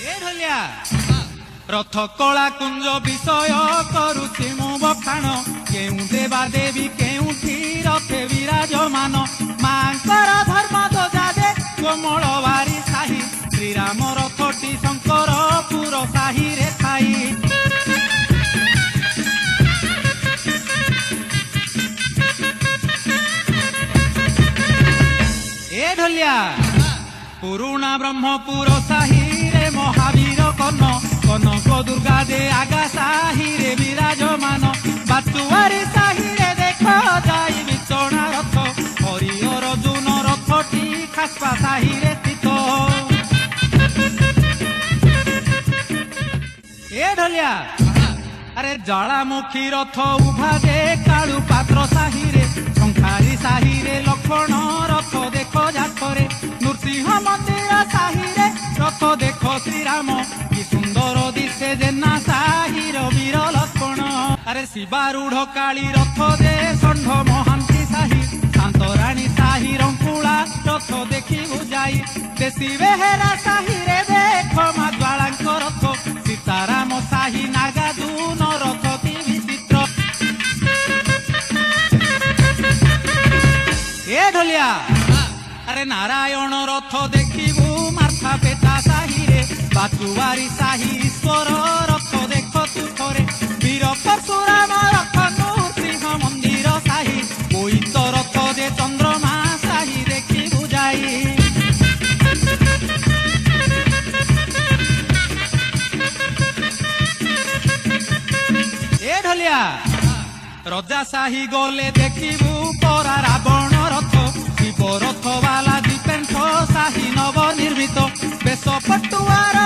ए ढोलिया रथ कला कुंज विषय करुछि मु बखाण केउ देवा देवी केउठी रथे विराजमान मांकर धर्म ध्वजा दे कोमलवारी साही श्रीराम रथटी शंकरपुर साही रे थाई ए ढोलिया पुरुणा ब्रह्मपुर साही रे महावीर कर्ण कनक दुर्गा दे आगा साही रे विराजमान बाचुआरी साही रे देख जाई बिचଣା रथ हरिहर अर्जुन रथटी खासपा साही रे स्थित ए ढोलिया अरे ज्वालामुखी रथ उभा दे कालू पात्र साही रे शंखारी साही रे लक्ष्मण रथ देख जातरे नृसिंह मंदिर साही रे रथ देख श्रीराम कि सुंदर दिशे जेना साही वीर लक्ष्मण अरे शिवारूढ़ काली रथ दे षण्ढ महांती साही शांतराणी साही रंकुला रथ देखी बुझाई देशी बेहेरा साही रे देख मा ज्वालांक रथ सीताराम साही नागार्जुन रथ ती विचित्र ए ढोलिया अरे नारायण रथ देखिबू मार्था पेटा साही रे बाचुआरी साही ईश्वर रथ देख तू थरे वीर परशुराम रथ नृसिंह मंदिर साही कोईत रथ दे चंद्रमा साही देखी बुझाई ए ढोलिया रजा साही गले देखिबू परा रावण रथ शिव रथ वाला दीपेंठ साही नव निर्मित बेश पटुआर